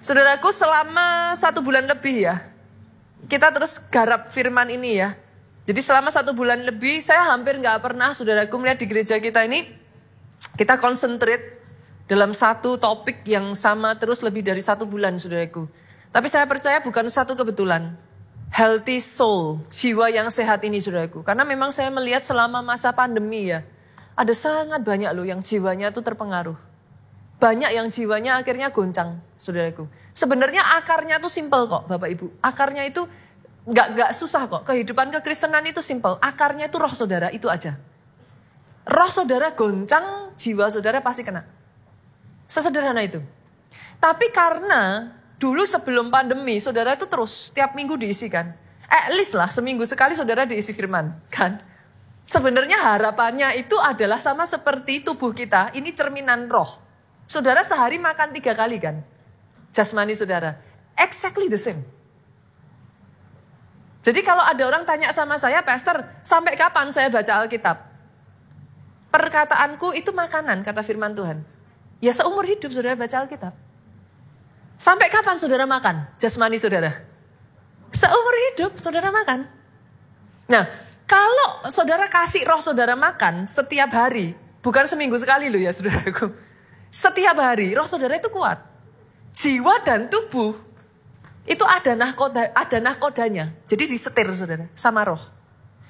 Saudaraku, selama 1 bulan lebih ya, kita terus garap firman ini ya. Jadi selama 1 bulan lebih, saya hampir gak pernah, saudaraku, melihat di gereja kita ini, kita konsentrate dalam satu topik yang sama terus lebih dari 1 bulan, saudaraku. Tapi saya percaya bukan satu kebetulan. Healthy soul, jiwa yang sehat ini, saudaraku. Karena memang saya melihat selama masa pandemi ya, ada sangat banyak loh yang jiwanya tuh terpengaruh. Banyak yang jiwanya akhirnya goncang, saudaraku. Sebenarnya akarnya tuh simple kok, Bapak Ibu. Akarnya itu nggak susah kok. Kehidupan kekristenan itu simple. Akarnya itu roh saudara, itu aja. Roh saudara goncang, jiwa saudara pasti kena. Sesederhana itu. Tapi karena dulu sebelum pandemi, saudara itu terus tiap minggu diisi kan. At least lah seminggu sekali saudara diisi firman kan. Sebenarnya harapannya itu adalah sama seperti tubuh kita, ini cerminan roh. Saudara sehari makan 3 kali kan? Jasmani saudara. Exactly the same. Jadi kalau ada orang tanya sama saya, Pastor, sampai kapan saya baca Alkitab? Perkataanku itu makanan, kata firman Tuhan. Ya seumur hidup saudara baca Alkitab. Sampai kapan saudara makan? Jasmani saudara. Seumur hidup saudara makan. Nah, kalau saudara kasih roh saudara makan setiap hari, bukan seminggu sekali loh ya saudaraku. Setiap hari roh saudara itu kuat. Jiwa dan tubuh itu ada nahkodanya. Jadi disetir saudara sama roh.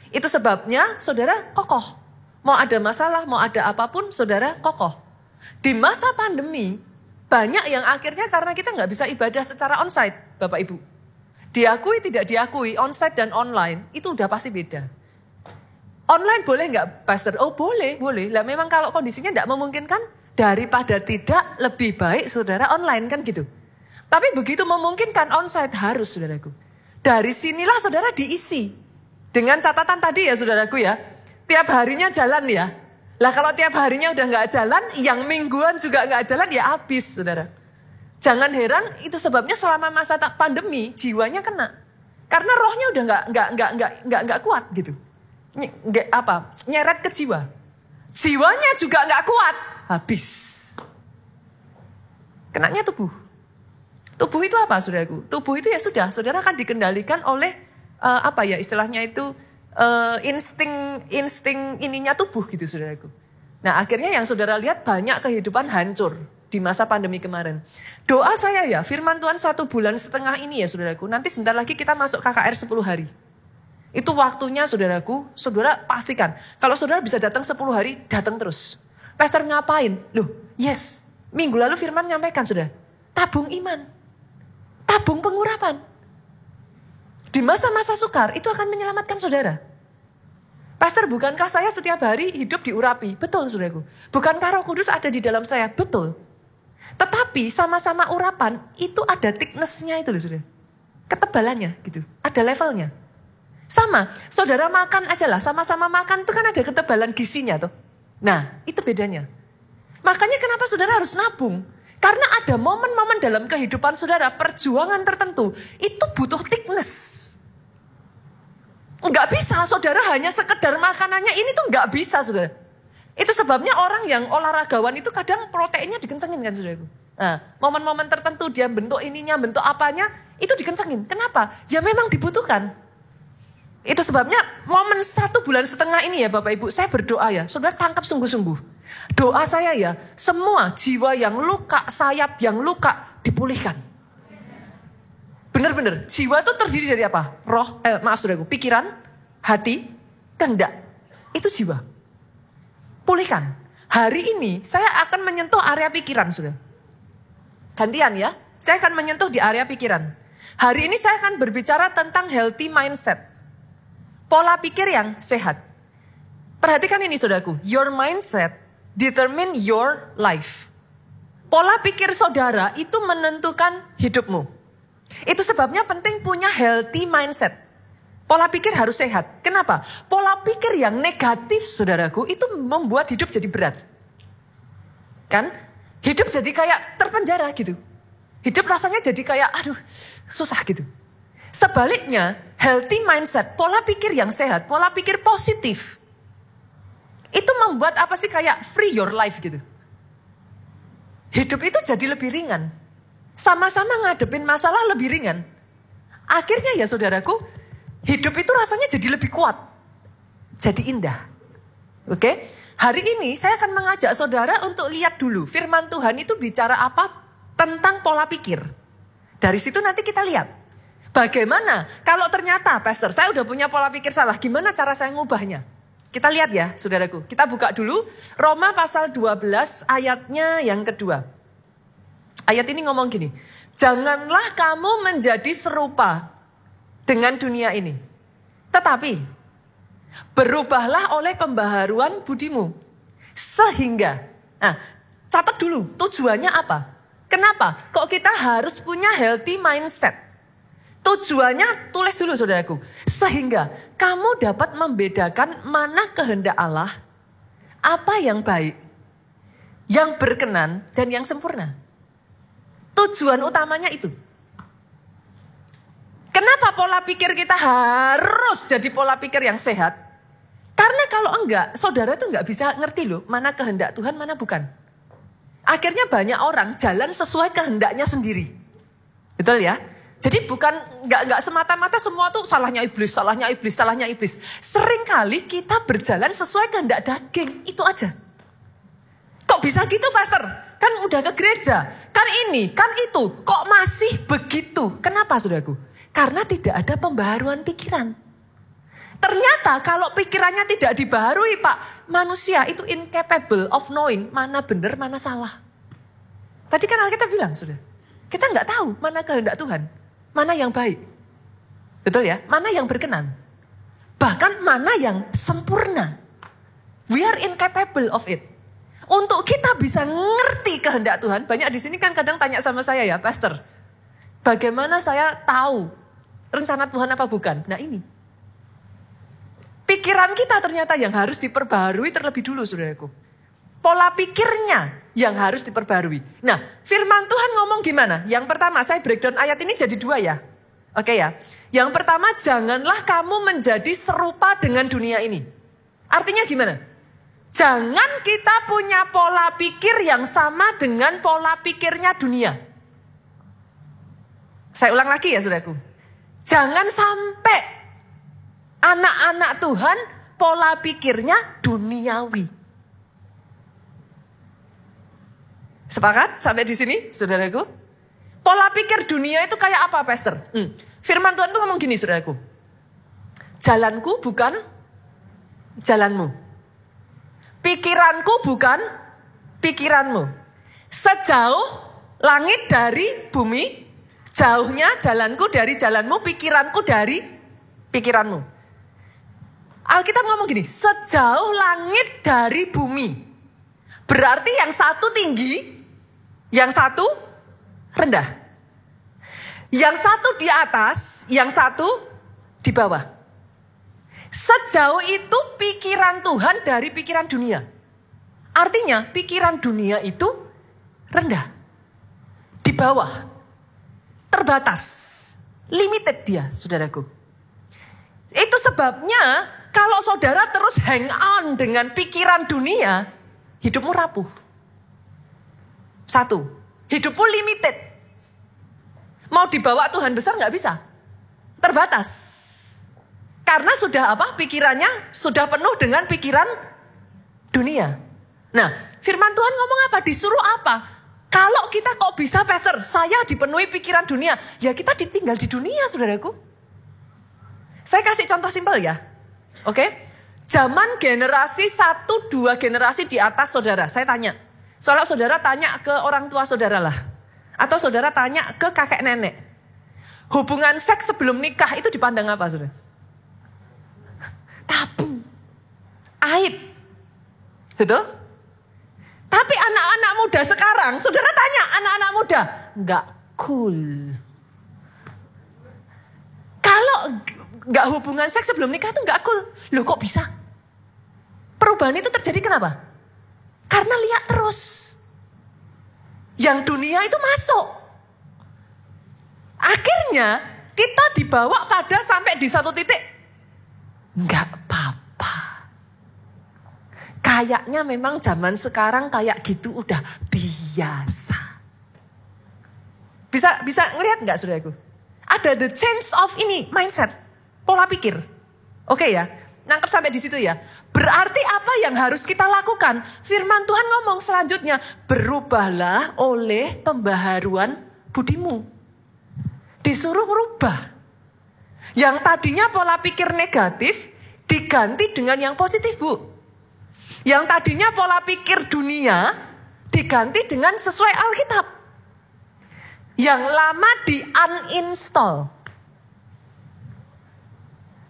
Itu sebabnya saudara kokoh. Mau ada masalah, mau ada apapun saudara kokoh. Di masa pandemi banyak yang akhirnya karena kita nggak bisa ibadah secara onsite, Bapak Ibu. Diakui tidak diakui, onsite dan online itu udah pasti beda. Online boleh nggak, Pastor? Oh boleh. Lah memang kalau kondisinya nggak memungkinkan, daripada tidak lebih baik saudara online kan gitu. Tapi begitu memungkinkan onsite harus saudaraku. Dari sinilah saudara diisi. Dengan catatan tadi ya saudaraku ya. Tiap harinya jalan ya. Lah kalau tiap harinya udah gak jalan, yang mingguan juga gak jalan ya habis saudara. Jangan heran itu sebabnya selama masa pandemi jiwanya kena. Karena rohnya udah gak kuat gitu. Nyeret ke jiwa. Jiwanya juga gak kuat. Habis. Kenanya tubuh. Tubuh itu apa saudaraku? Tubuh itu ya sudah, saudara akan dikendalikan oleh istilahnya itu insting ininya tubuh gitu saudaraku. Nah akhirnya yang saudara lihat banyak kehidupan hancur di masa pandemi kemarin. Doa saya ya, firman Tuhan 1,5 bulan ini ya saudaraku. Nanti sebentar lagi kita masuk KKR 10 hari. Itu waktunya saudaraku, saudara pastikan. Kalau saudara bisa datang 10 hari, datang terus. Pastor ngapain? Loh, yes. Minggu lalu firman nyampaikan sudah. Tabung iman. Tabung pengurapan. Di masa-masa sukar itu akan menyelamatkan saudara. Pastor, bukankah saya setiap hari hidup diurapi? Betul saudaraku. Bukankah Roh Kudus ada di dalam saya? Betul. Tetapi sama-sama urapan itu ada thickness-nya itu loh saudara. Ketebalannya gitu. Ada levelnya. Sama, saudara makan aja lah. Sama-sama makan itu kan ada ketebalan gizinya tuh. Nah, itu bedanya. Makanya kenapa saudara harus nabung? Karena ada momen-momen dalam kehidupan saudara, perjuangan tertentu, itu butuh thickness. Enggak bisa, saudara hanya sekedar makanannya ini tuh enggak bisa, saudara. Itu sebabnya orang yang olahragawan itu kadang proteinnya dikencengin kan, saudara. Nah, momen-momen tertentu dia bentuk ininya, bentuk apanya, itu dikencengin. Kenapa? Ya memang dibutuhkan. Itu sebabnya momen 1,5 bulan ini ya Bapak Ibu, saya berdoa ya, saudara tangkap sungguh-sungguh. Doa saya ya, semua jiwa yang luka, sayap yang luka, dipulihkan. Benar-benar, jiwa itu terdiri dari apa? Saudaraku, pikiran, hati, kehendak. Itu jiwa. Pulihkan. Hari ini saya akan menyentuh area pikiran, saudara. Gantian ya, saya akan menyentuh di area pikiran. Hari ini saya akan berbicara tentang healthy mindset. Pola pikir yang sehat. Perhatikan ini saudaraku. Your mindset determine your life. Pola pikir saudara itu menentukan hidupmu. Itu sebabnya penting punya healthy mindset. Pola pikir harus sehat. Kenapa? Pola pikir yang negatif saudaraku itu membuat hidup jadi berat. Kan? Hidup jadi kayak terpenjara gitu. Hidup rasanya jadi kayak susah gitu. Sebaliknya, healthy mindset, pola pikir yang sehat, pola pikir positif. Itu membuat kayak free your life gitu. Hidup itu jadi lebih ringan. Sama-sama ngadepin masalah lebih ringan. Akhirnya ya saudaraku, hidup itu rasanya jadi lebih kuat. Jadi indah. Oke? Hari ini saya akan mengajak saudara untuk lihat dulu firman Tuhan itu bicara apa tentang pola pikir. Dari situ nanti kita lihat. Bagaimana kalau ternyata pastor saya udah punya pola pikir salah, gimana cara saya ngubahnya? Kita lihat ya saudaraku. Kita buka dulu Roma pasal 12 ayatnya yang kedua. Ayat ini ngomong gini. Janganlah kamu menjadi serupa dengan dunia ini. Tetapi berubahlah oleh pembaharuan budimu. Sehingga, catat dulu tujuannya apa? Kenapa? Kok kita harus punya healthy mindset? Tujuannya tulis dulu saudaraku. Sehingga kamu dapat membedakan mana kehendak Allah, apa yang baik, yang berkenan, dan yang sempurna. Tujuan utamanya itu. Kenapa pola pikir kita harus jadi pola pikir yang sehat? Karena kalau enggak, saudara tuh enggak bisa ngerti loh mana kehendak Tuhan, mana bukan. Akhirnya banyak orang jalan sesuai kehendaknya sendiri. Betul ya? Jadi bukan enggak semata-mata semua tuh salahnya iblis, salahnya iblis, salahnya iblis. Seringkali kita berjalan sesuai kehendak daging, itu aja. Kok bisa gitu pastor? Kan udah ke gereja, kan ini, kan itu. Kok masih begitu? Kenapa saudaraku? Karena tidak ada pembaharuan pikiran. Ternyata kalau pikirannya tidak dibaharui Pak, manusia itu incapable of knowing mana benar, mana salah. Tadi kan Alkitab bilang sudah, kita nggak tahu mana kehendak Tuhan, mana yang baik. Betul ya? Mana yang berkenan. Bahkan mana yang sempurna. We are incapable of it. Untuk kita bisa ngerti kehendak Tuhan, banyak di sini kan kadang tanya sama saya ya, pastor, bagaimana saya tahu rencana Tuhan apa bukan? Nah ini, pikiran kita ternyata yang harus diperbaharui terlebih dulu saudaraku. Pola pikirnya yang harus diperbaharui. Nah firman Tuhan ngomong gimana? Yang pertama saya breakdown ayat ini jadi 2 ya. Oke ya. Yang pertama janganlah kamu menjadi serupa dengan dunia ini. Artinya gimana? Jangan kita punya pola pikir yang sama dengan pola pikirnya dunia. Saya ulang lagi ya saudaraku. Jangan sampai anak-anak Tuhan pola pikirnya duniawi. Sepakat sampai di sini saudaraku? Pola pikir dunia itu kayak apa pastor? Firman Tuhan tuh ngomong gini saudaraku. Jalanku bukan jalanmu. Pikiranku bukan pikiranmu. Sejauh langit dari bumi, jauhnya jalanku dari jalanmu, pikiranku dari pikiranmu. Alkitab ngomong gini, sejauh langit dari bumi. Berarti yang satu tinggi, yang satu rendah. Yang satu di atas, yang satu di bawah. Sejauh itu pikiran Tuhan dari pikiran dunia. Artinya pikiran dunia itu rendah. Di bawah. Terbatas. Limited dia saudaraku. Itu sebabnya kalau saudara terus hang on dengan pikiran dunia, hidupmu rapuh. 1. Hidupmu limited. Mau dibawa Tuhan besar gak bisa. Terbatas. Karena sudah apa? Pikirannya sudah penuh dengan pikiran dunia. Nah, firman Tuhan ngomong apa? Disuruh apa? Kalau kita kok bisa pastor, saya dipenuhi pikiran dunia. Ya kita ditinggal di dunia saudaraku. Saya kasih contoh simpel ya. Oke? Zaman generasi 1-2 generasi di atas saudara. Saya tanya. Soalnya saudara tanya ke orang tua saudara lah. Atau saudara tanya ke kakek nenek. Hubungan seks sebelum nikah itu dipandang apa saudara? Tabu. Aib. Betul? Tapi anak-anak muda sekarang, saudara tanya anak-anak muda, enggak cool. Kalau enggak hubungan seks sebelum nikah itu enggak cool. Loh kok bisa? Perubahan itu terjadi kenapa? Karena lihat terus. Yang dunia itu masuk. Akhirnya kita dibawa pada sampai di satu titik. Enggak apa-apa. Kayaknya memang zaman sekarang kayak gitu udah biasa. Bisa ngelihat nggak saudaraku? Ada the change of ini, mindset, pola pikir. Oke ya, nangkep sampai di situ ya. Berarti apa yang harus kita lakukan? Firman Tuhan ngomong selanjutnya, berubahlah oleh pembaharuan budimu. Disuruh merubah. Yang tadinya pola pikir negatif, diganti dengan yang positif, Bu. Yang tadinya pola pikir dunia, diganti dengan sesuai Alkitab. Yang lama di-uninstall.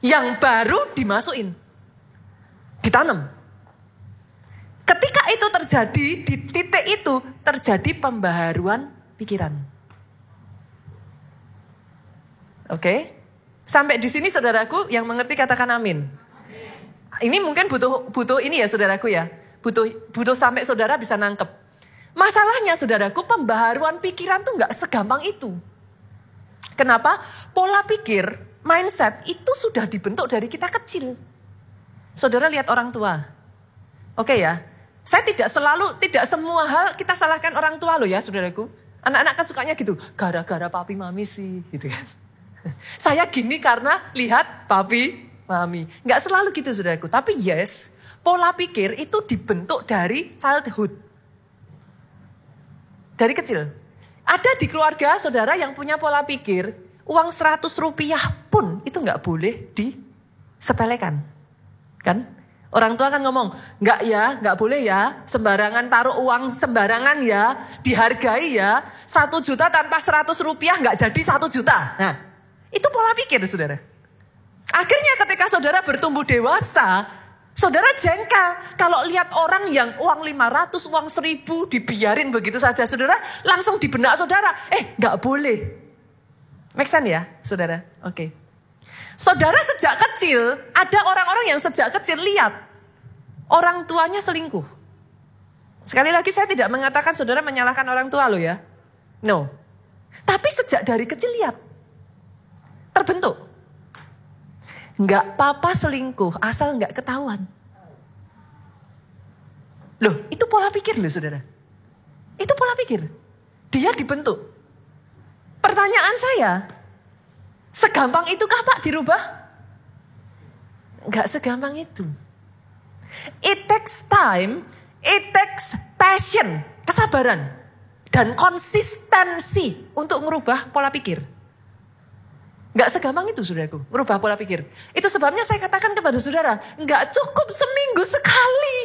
Yang baru dimasukin. Ditanam. Ketika itu terjadi, di titik itu terjadi pembaharuan pikiran. Oke? Sampai di sini saudaraku yang mengerti katakan amin. Ini mungkin butuh ini ya saudaraku ya. Butuh sampai saudara bisa nangkep. Masalahnya saudaraku, pembaharuan pikiran tuh gak segampang itu. Kenapa? Pola pikir, mindset itu sudah dibentuk dari kita kecil. Saudara lihat orang tua. Oke ya, saya tidak semua hal kita salahkan orang tua loh ya saudaraku. Anak-anak kan sukanya gitu, gara-gara papi mami sih gitu kan. Saya gini karena lihat papi mami. Gak selalu gitu saudaraku, tapi yes, pola pikir itu dibentuk dari childhood. Dari kecil. Ada di keluarga saudara yang punya pola pikir, uang 100 rupiah pun itu gak boleh disepelekan. Kan? Orang tua kan ngomong, gak boleh ya, sembarangan taruh uang sembarangan ya, dihargai ya, 1 juta tanpa 100 rupiah gak jadi 1 juta. Nah, itu pola pikir saudara. Akhirnya ketika saudara bertumbuh dewasa, saudara jengkel kalau lihat orang yang uang 500, uang 1000 dibiarin begitu saja. Saudara langsung di benak saudara, gak boleh. Make sense ya saudara? Oke. Saudara sejak kecil, ada orang-orang yang sejak kecil lihat orang tuanya selingkuh. Sekali lagi saya tidak mengatakan saudara menyalahkan orang tua lo ya. No. Tapi sejak dari kecil lihat. Terbentuk. Nggak apa-apa selingkuh, asal nggak ketahuan. Loh, itu pola pikir loh saudara. Itu pola pikir. Dia dibentuk. Pertanyaan saya, segampang itukah Pak dirubah? Nggak segampang itu. It takes time, it takes passion, kesabaran, dan konsistensi untuk merubah pola pikir. Gak segampang itu saudaraku, merubah pola pikir. Itu sebabnya saya katakan kepada saudara, gak cukup seminggu sekali.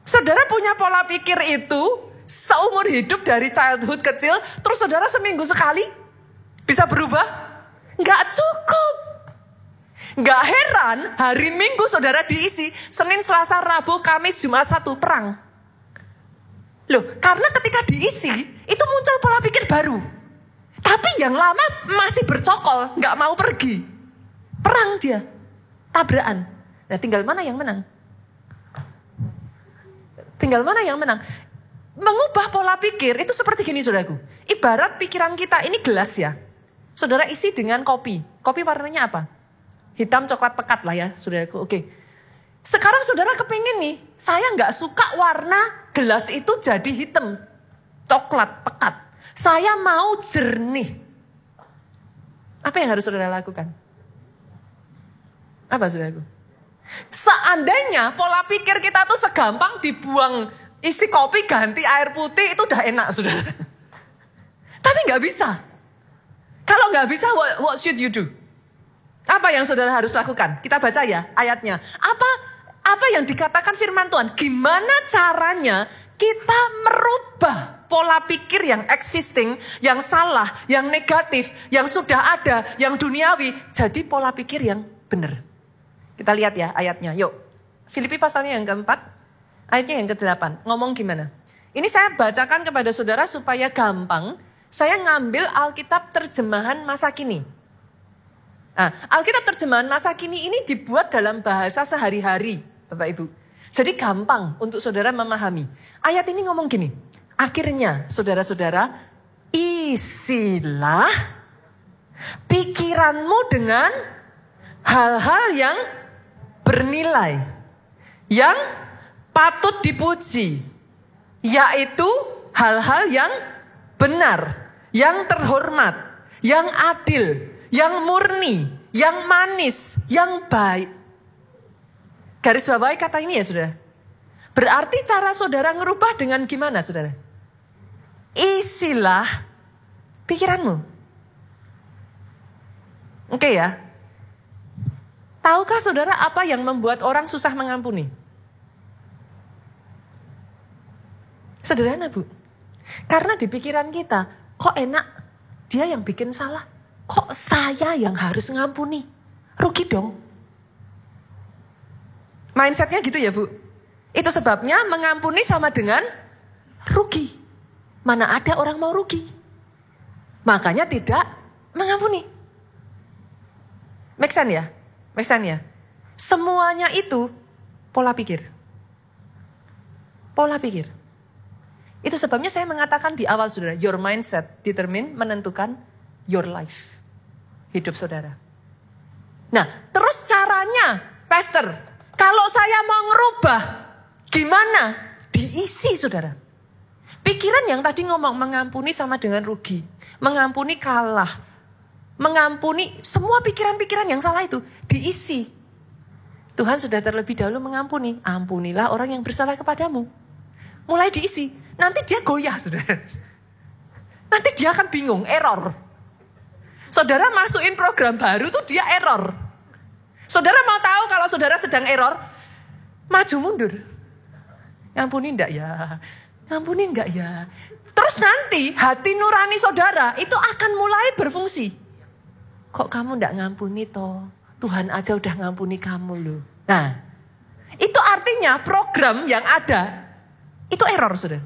Saudara punya pola pikir itu seumur hidup dari childhood kecil, terus saudara seminggu sekali bisa berubah? Gak cukup. Gak heran hari Minggu saudara diisi Senin, Selasa, Rabu, Kamis, Jumat, Sabtu, perang. Loh, karena ketika diisi itu muncul pola pikir baru. Tapi yang lama masih bercokol, gak mau pergi. Perang dia, tabrakan. Nah tinggal mana yang menang? Tinggal mana yang menang? Mengubah pola pikir itu seperti gini saudaraku. Ibarat pikiran kita, ini gelas ya. Saudara isi dengan kopi. Kopi warnanya apa? Hitam, coklat, pekat lah ya saudaraku. Oke. Sekarang saudara kepingin nih, saya gak suka warna gelas itu jadi hitam, coklat, pekat. Saya mau jernih. Apa yang harus saudara lakukan? Apa saudaraku? Seandainya pola pikir kita tuh segampang dibuang isi kopi ganti air putih itu udah enak saudara. Tapi gak bisa. Kalau gak bisa what should you do? Apa yang saudara harus lakukan? Kita baca ya ayatnya. Apa yang dikatakan firman Tuhan? Gimana caranya kita merubah pola pikir yang existing, yang salah, yang negatif, yang sudah ada, yang duniawi, jadi pola pikir yang benar. Kita lihat ya ayatnya, yuk. Filipi pasalnya yang keempat, ayatnya yang ke-8. Ngomong gimana? Ini saya bacakan kepada saudara supaya gampang. Saya ngambil Alkitab terjemahan masa kini. Nah, Alkitab terjemahan masa kini ini dibuat dalam bahasa sehari-hari, Bapak Ibu. Jadi gampang untuk saudara memahami. Ayat ini ngomong gini. Akhirnya saudara-saudara, isilah pikiranmu dengan hal-hal yang bernilai, yang patut dipuji, yaitu hal-hal yang benar, yang terhormat, yang adil, yang murni, yang manis, yang baik. Garis bawahi kata ini ya saudara. Berarti cara saudara ngerubah dengan gimana saudara? Isilah pikiranmu. Oke ya. Tahukah saudara apa yang membuat orang susah mengampuni? Sederhana Bu. Karena di pikiran kita, kok enak dia yang bikin salah. Kok saya yang harus ngampuni? Rugi dong. Mindsetnya gitu ya Bu. Itu sebabnya mengampuni sama dengan rugi. Mana ada orang mau rugi. Makanya tidak mengampuni. Make sense ya? Make sense ya? Semuanya itu pola pikir. Pola pikir. Itu sebabnya saya mengatakan di awal saudara, your mindset determine menentukan your life. Hidup saudara. Nah, terus caranya, Pastor, kalau saya mau ngerubah, gimana? Diisi saudara. Pikiran yang tadi ngomong mengampuni sama dengan rugi. Mengampuni kalah. Mengampuni semua pikiran-pikiran yang salah itu diisi. Tuhan sudah terlebih dahulu mengampuni. Ampunilah orang yang bersalah kepadamu. Mulai diisi. Nanti dia goyah saudara. Nanti dia akan bingung, error. Saudara masukin program baru tuh dia error. Saudara mau tahu kalau saudara sedang error? Maju mundur. Ngampuni enggak ya? Ngampuni enggak ya? Terus nanti hati nurani saudara itu akan mulai berfungsi. Kok kamu enggak ngampuni toh? Tuhan aja udah ngampuni kamu loh. Nah, itu artinya program yang ada itu error saudara.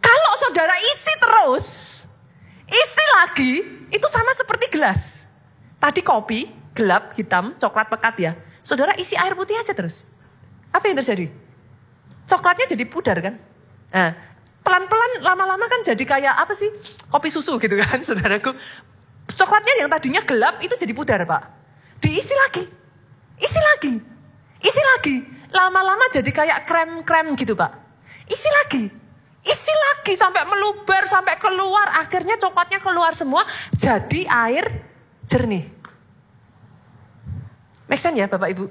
Kalau saudara isi terus, isi lagi, itu sama seperti gelas. Tadi kopi, gelap, hitam, coklat pekat ya. Saudara isi air putih aja terus. Apa yang terjadi? Coklatnya jadi pudar kan? Nah, pelan-pelan lama-lama kan jadi kayak apa sih? Kopi susu gitu kan saudaraku. Coklatnya yang tadinya gelap itu jadi pudar Pak. Diisi lagi, isi lagi, isi lagi. Lama-lama jadi kayak krem-krem gitu Pak. Isi lagi sampai meluber, sampai keluar. Akhirnya coklatnya keluar semua, jadi air jernih. Make sense ya Bapak Ibu?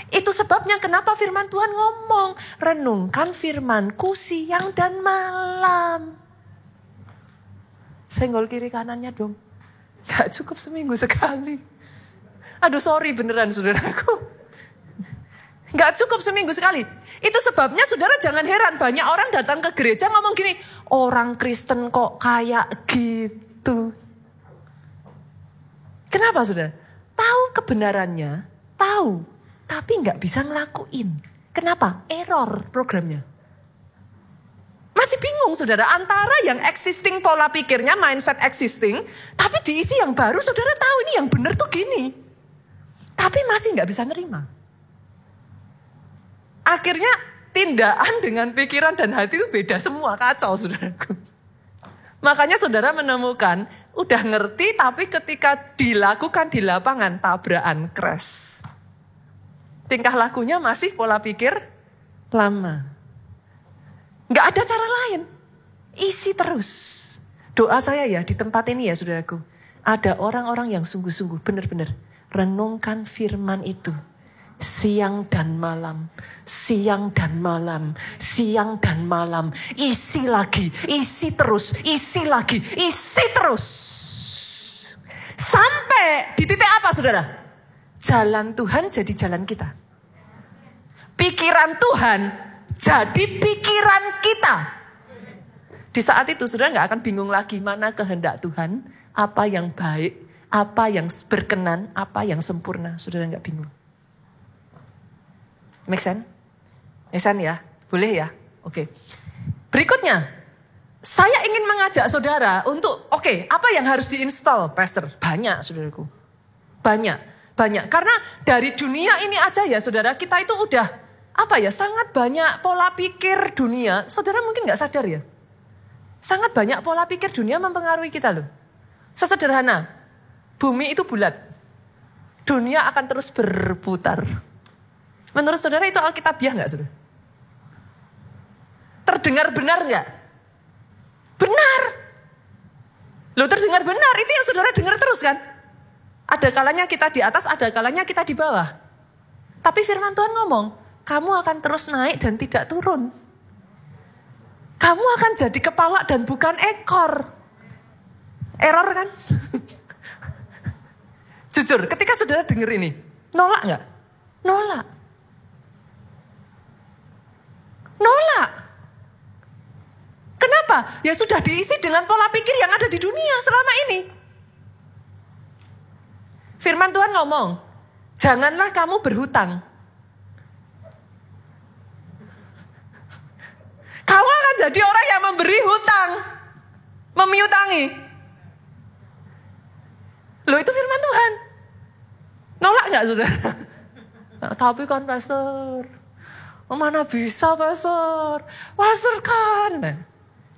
Itu sebabnya kenapa firman Tuhan ngomong, renungkan firmanku siang dan malam. Senggol kiri kanannya dong. Gak cukup seminggu sekali. Aduh sorry beneran saudaraku. Gak cukup seminggu sekali. Itu sebabnya saudara jangan heran. Banyak orang datang ke gereja ngomong gini. Orang Kristen kok kayak gitu. Kenapa saudara? Tahu kebenarannya. Tahu. Tapi gak bisa ngelakuin. Kenapa? Error programnya. Masih bingung saudara. Antara yang existing pola pikirnya. Mindset existing. Tapi diisi yang baru saudara tahu ini yang benar tuh gini. Tapi masih gak bisa nerima. Akhirnya tindakan dengan pikiran dan hati itu beda semua, kacau saudaraku. Makanya saudara menemukan, udah ngerti tapi ketika dilakukan di lapangan, tabrakan, crash. Tingkah lakunya masih pola pikir lama. Gak ada cara lain, isi terus. Doa saya ya di tempat ini ya saudaraku. Ada orang-orang yang sungguh-sungguh benar-benar renungkan firman itu. Siang dan malam, siang dan malam, siang dan malam. Isi lagi, isi terus, isi lagi, isi terus. Sampai di titik apa saudara? Jalan Tuhan jadi jalan kita. Pikiran Tuhan jadi pikiran kita. Di saat itu saudara gak akan bingung lagi mana kehendak Tuhan. Apa yang baik, apa yang berkenan, apa yang sempurna. Saudara gak bingung. Make sense? Make sense ya? Boleh ya? Oke. Berikutnya, saya ingin mengajak saudara untuk, apa yang harus diinstal, Pastor? Banyak, saudaraku. Banyak. Karena dari dunia ini aja ya, saudara, kita itu udah, sangat banyak pola pikir dunia. Saudara mungkin gak sadar ya? Sangat banyak pola pikir dunia mempengaruhi kita loh. Sesederhana, bumi itu bulat. Dunia akan terus berputar. Menurut saudara itu alkitabiah gak saudara? Terdengar benar gak? Benar. Loh, terdengar benar, itu yang saudara dengar terus kan? Ada kalanya kita di atas, ada kalanya kita di bawah. Tapi firman Tuhan ngomong, kamu akan terus naik dan tidak turun. Kamu akan jadi kepala dan bukan ekor. Error kan? Jujur, ketika saudara dengar ini, nolak gak? Nolak. Nolak. Kenapa? Ya sudah diisi dengan pola pikir yang ada di dunia selama ini. Firman Tuhan ngomong, janganlah kamu berhutang. Kamu akan jadi orang yang memberi hutang. Memiutangi. Loh, itu firman Tuhan. Nolak gak saudara? Nah, tapi kan pastor, mana bisa pastor? Pastor kan. Nah,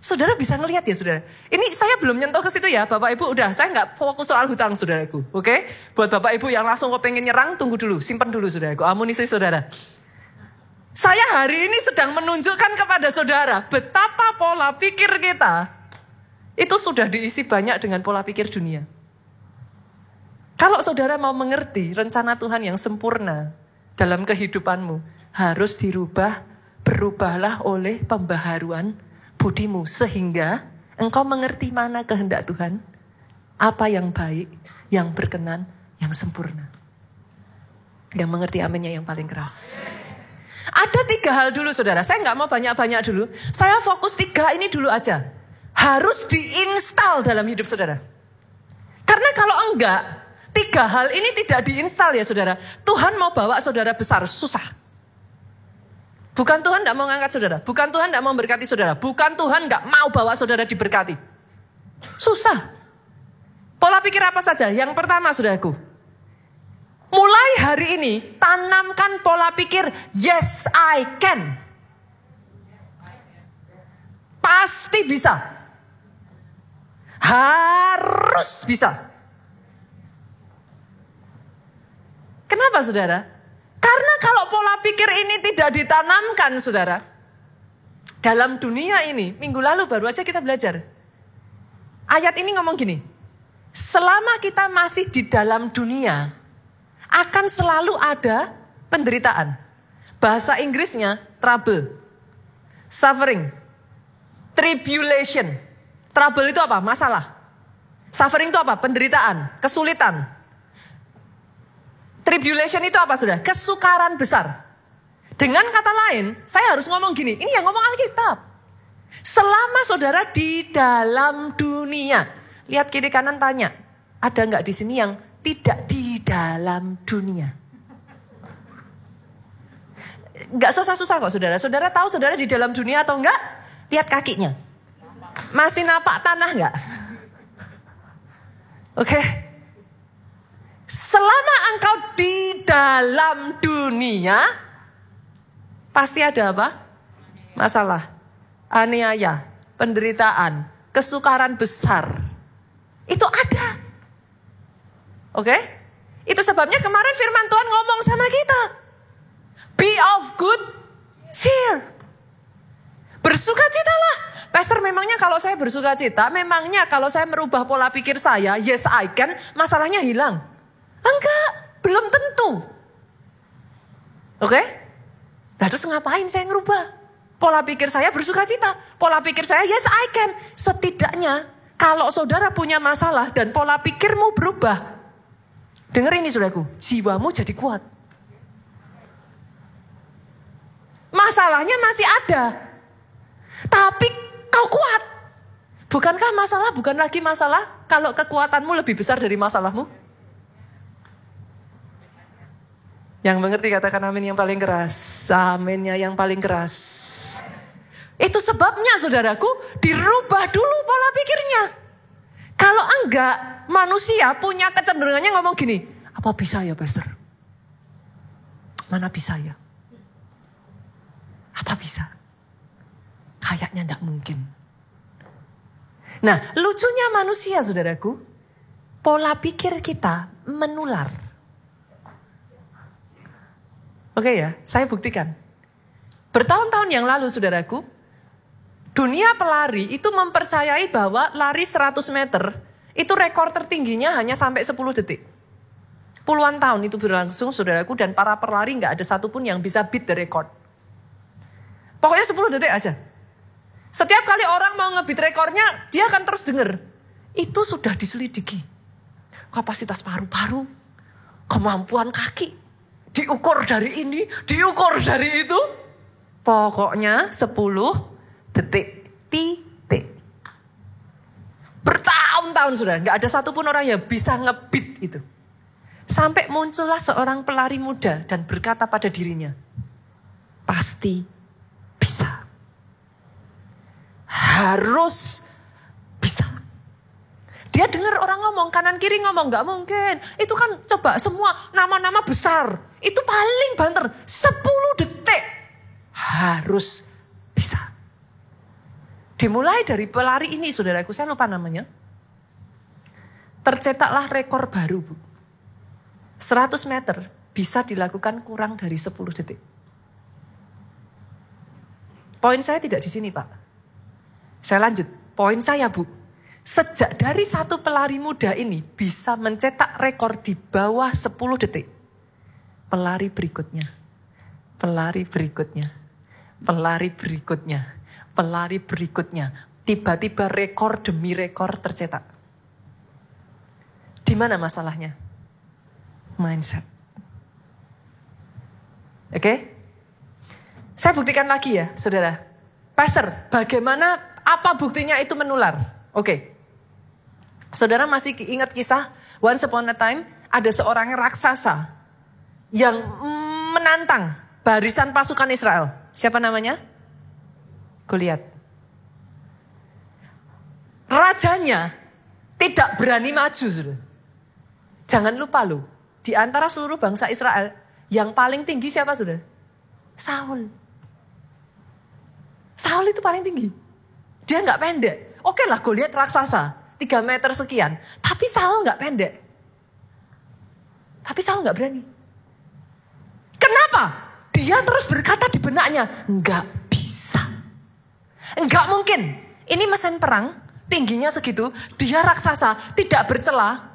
saudara bisa ngelihat ya saudara. Ini saya belum nyentuh ke situ ya Bapak Ibu. Udah, saya gak fokus soal hutang saudaraku. Oke? Buat Bapak Ibu yang langsung kepengen nyerang, tunggu dulu. Simpan dulu saudaraku, amunisi saudara. Saya hari ini sedang menunjukkan kepada saudara betapa pola pikir kita itu sudah diisi banyak dengan pola pikir dunia. Kalau saudara mau mengerti rencana Tuhan yang sempurna dalam kehidupanmu, harus dirubah, berubahlah oleh pembaharuan budimu sehingga engkau mengerti mana kehendak Tuhan, apa yang baik, yang berkenan, yang sempurna. Yang mengerti aminnya yang paling keras. Ada 3 hal dulu saudara, saya gak mau banyak-banyak dulu. Saya fokus 3 ini dulu aja. Harus diinstal dalam hidup saudara. Karena kalau enggak, 3 hal ini tidak diinstal ya saudara. Tuhan mau bawa saudara besar, susah. Bukan Tuhan gak mau ngangkat saudara. Bukan Tuhan gak mau memberkati saudara. Bukan Tuhan gak mau bawa saudara diberkati. Susah. Pola pikir apa saja? Yang pertama saudaraku. Mulai hari ini, tanamkan pola pikir, yes I can. Pasti bisa. Harus bisa. Kenapa saudara? Karena kalau pola pikir ini tidak ditanamkan saudara, dalam dunia ini, minggu lalu baru aja kita belajar. Ayat ini ngomong gini, selama kita masih di dalam dunia, akan selalu ada penderitaan. Bahasa Inggrisnya trouble, suffering, tribulation. Trouble itu apa? Masalah. Suffering itu apa? Penderitaan, kesulitan. Tribulation itu apa sudah? Kesukaran besar. Dengan kata lain, saya harus ngomong gini, ini yang ngomong Alkitab. Selama saudara di dalam dunia, lihat kiri kanan tanya, ada nggak di sini yang tidak di dalam dunia? Nggak susah-susah kok saudara. Saudara tahu saudara di dalam dunia atau enggak? Lihat kakinya. Masih napak tanah enggak? Oke. Selama engkau di dalam dunia, pasti ada apa? Masalah, aniaya, penderitaan, kesukaran besar. Itu ada. Oke? Itu sebabnya kemarin firman Tuhan ngomong sama kita. Be of good cheer. Bersukacitalah. Pastor, memangnya kalau saya bersukacita, memangnya kalau saya merubah pola pikir saya, yes I can, masalahnya hilang? Enggak, belum tentu. Oke? Nah terus ngapain saya ngerubah? Pola pikir saya bersukacita. Pola pikir saya yes I can. Setidaknya kalau saudara punya masalah dan pola pikirmu berubah, dengar ini saudaraku, jiwamu jadi kuat. Masalahnya masih ada, tapi kau kuat. Bukankah masalah bukan lagi masalah kalau kekuatanmu lebih besar dari masalahmu? Yang mengerti katakan amin yang paling keras. Aminnya yang paling keras. Itu sebabnya saudaraku, dirubah dulu pola pikirnya. Kalau enggak, manusia punya kecenderungannya ngomong gini, apa bisa ya pastor? Mana bisa ya? Apa bisa? Kayaknya enggak mungkin. Nah, lucunya manusia saudaraku, pola pikir kita menular. Oke ya, saya buktikan. Bertahun-tahun yang lalu saudaraku, Dunia pelari itu mempercayai bahwa lari 100 meter itu rekor tertingginya hanya sampai 10 detik. Puluhan tahun itu berlangsung saudaraku, dan para pelari gak ada satupun yang bisa beat the record. Pokoknya 10 detik aja. Setiap kali orang mau nge-beat rekornya, dia akan terus dengar. Itu sudah diselidiki. Kapasitas paru-paru, kemampuan kaki, diukur dari ini, diukur dari itu. Pokoknya 10 detik, titik. Bertahun-tahun sudah, gak ada satupun orang yang bisa nge-beat itu. Sampai muncullah seorang pelari muda dan berkata pada dirinya, pasti bisa. Harus bisa. Dia dengar orang ngomong, kanan kiri ngomong, gak mungkin. Itu kan coba semua nama-nama besar. Itu paling banter, 10 detik. Harus bisa. Dimulai dari pelari ini, saudaraku, saya lupa namanya. Tercetaklah rekor baru, Bu. 100 meter bisa dilakukan kurang dari 10 detik. Poin saya tidak di sini, Pak. Saya lanjut. Poin saya, Bu. Sejak dari satu pelari muda ini bisa mencetak rekor di bawah 10 detik. Pelari berikutnya. Pelari berikutnya. Pelari berikutnya. Pelari berikutnya. Tiba-tiba rekor demi rekor tercetak. Di mana masalahnya? Mindset. Oke? Saya buktikan lagi ya, saudara. Pastor, bagaimana, apa buktinya itu menular? Oke. Saudara masih ingat kisah once upon a time ada seorang raksasa yang menantang barisan pasukan Israel. Siapa namanya? Goliat. Rajanya tidak berani maju. Saudara. Jangan lupa loh, di antara seluruh bangsa Israel yang paling tinggi siapa saudara? Saul. Saul itu paling tinggi. Dia gak pendek. Oke lah, Goliat raksasa. 3 meter sekian. Tapi Saul gak pendek. Tapi Saul gak berani. Kenapa? Dia terus berkata di benaknya, gak bisa. Gak mungkin. Ini mesin perang, tingginya segitu. Dia raksasa, tidak bercela.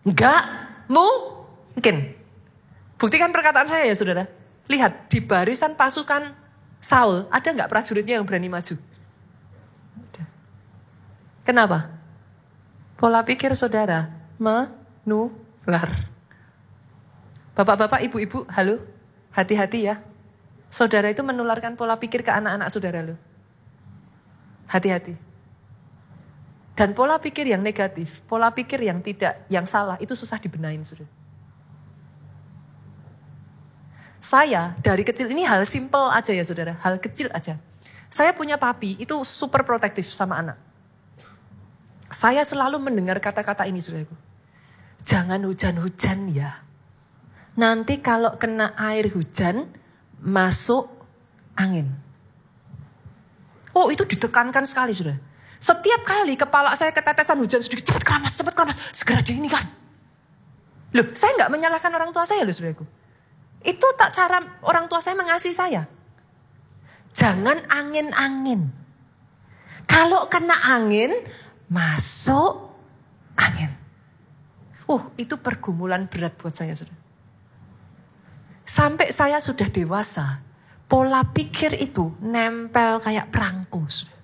Gak mungkin. Buktikan perkataan saya ya saudara. Lihat di barisan pasukan Saul, ada gak prajuritnya yang berani maju? Kenapa? Pola pikir saudara menular. Bapak-bapak, ibu-ibu, halo, hati-hati ya. Saudara itu menularkan pola pikir ke anak-anak saudara lo. Hati-hati. Dan pola pikir yang negatif, pola pikir yang tidak, yang salah, itu susah dibenahin saudara. Saya dari kecil, ini hal simple aja ya saudara, hal kecil aja. Saya punya papi, itu super protektif sama anak. Saya selalu mendengar kata-kata ini saudaraku. Jangan hujan-hujan ya. Nanti kalau kena air hujan, masuk angin. Oh itu ditekankan sekali saudara. Setiap kali kepala saya ketetesan hujan sedikit, cepat keramas, segera diinikan. Loh, saya gak menyalahkan orang tua saya loh saudaraku. Itu tak cara orang tua saya mengasihi saya. Jangan angin-angin. Kalau kena angin, masuk angin. Itu pergumulan berat buat saya, saudara. Sampai saya sudah dewasa, pola pikir itu nempel kayak perangko. Saudara.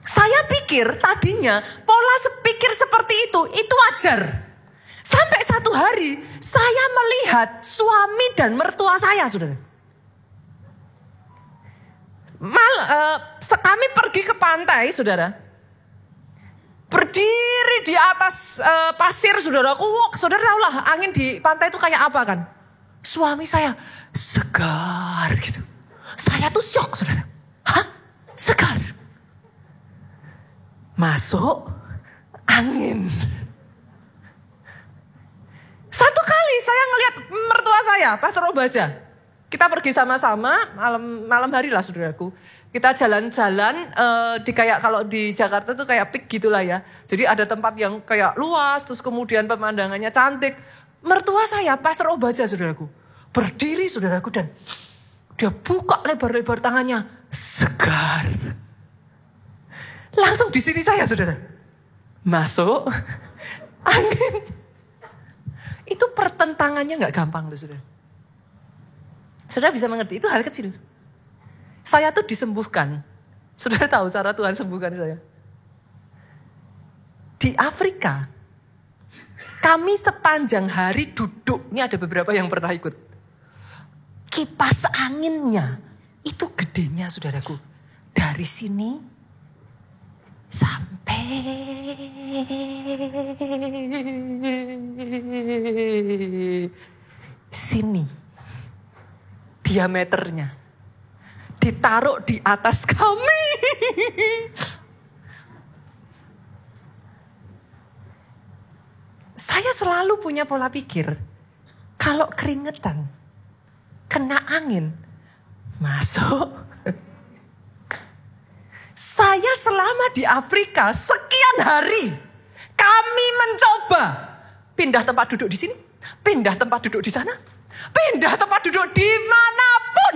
Saya pikir tadinya pola pikir seperti itu wajar. Sampai satu hari saya melihat suami dan mertua saya, saudara. Kami pergi ke pantai, saudara. Berdiri di atas pasir, saudaraku. Saudara tahu lah angin di pantai itu kayak apa kan? Suami saya segar gitu. Saya tuh syok, saudara. Hah? Segar? Masuk angin. Satu kali saya ngelihat mertua saya, Pastor Obaja. Kita pergi sama-sama malam hari lah saudaraku. Kita jalan-jalan di kayak kalau di Jakarta tuh kayak peak gitulah ya. Jadi ada tempat yang kayak luas, terus kemudian pemandangannya cantik. Mertua saya, Pastor Obaja saudaraku. Berdiri saudaraku dan dia buka lebar-lebar tangannya. segar. Langsung di sini saya, saudara. Masuk angin. Itu pertentangannya gak gampang loh, saudara. Saudara bisa mengerti, itu hal kecil. Saya tuh disembuhkan. Saudara tahu cara Tuhan sembuhkan saya. Di Afrika, kami sepanjang hari duduk. Ini ada beberapa yang pernah ikut. Kipas anginnya itu gedenya, saudaraku. Dari sini sampai sini. Diameternya. Ditaruh di atas kami. Saya selalu punya pola pikir. Kalau keringetan, kena angin, masuk. Saya selama di Afrika sekian hari, kami mencoba pindah tempat duduk di sini, pindah tempat duduk di sana, pindah tempat duduk dimanapun.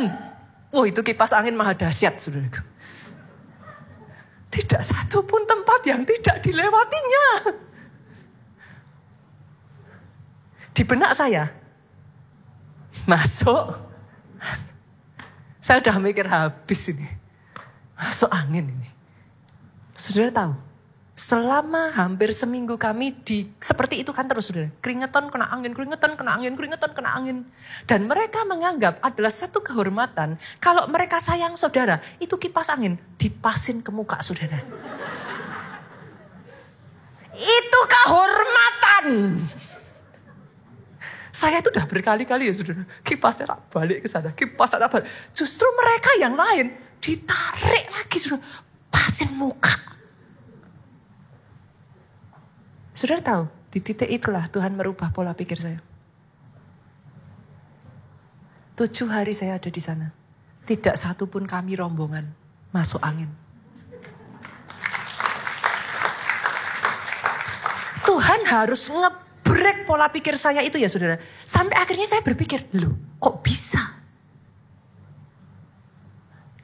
Wah, itu kipas angin maha dahsyat, saudaraku. Tidak satu pun tempat yang tidak dilewatinya. Di benak saya, masuk. Saya udah mikir habis ini. Masuk angin ini. Saudara tahu, selama hampir seminggu kami seperti itu kan terus, saudara. Keringetan kena angin, keringetan kena angin, keringetan kena angin. Dan mereka menganggap adalah satu kehormatan. Kalau mereka sayang saudara, itu kipas angin dipasin ke muka saudara. Itu kehormatan. Saya itu udah berkali-kali ya, saudara. Kipasnya tak balik ke sana, kipasnya tak balik. Justru mereka yang lain ditarik lagi, saudara. Pasin muka. Saudara tahu, di titik itulah Tuhan merubah pola pikir saya. 7 hari saya ada di sana. Tidak satu pun kami rombongan masuk angin. Tuhan harus nge-break pola pikir saya itu ya, saudara. Sampai akhirnya saya berpikir, loh kok bisa?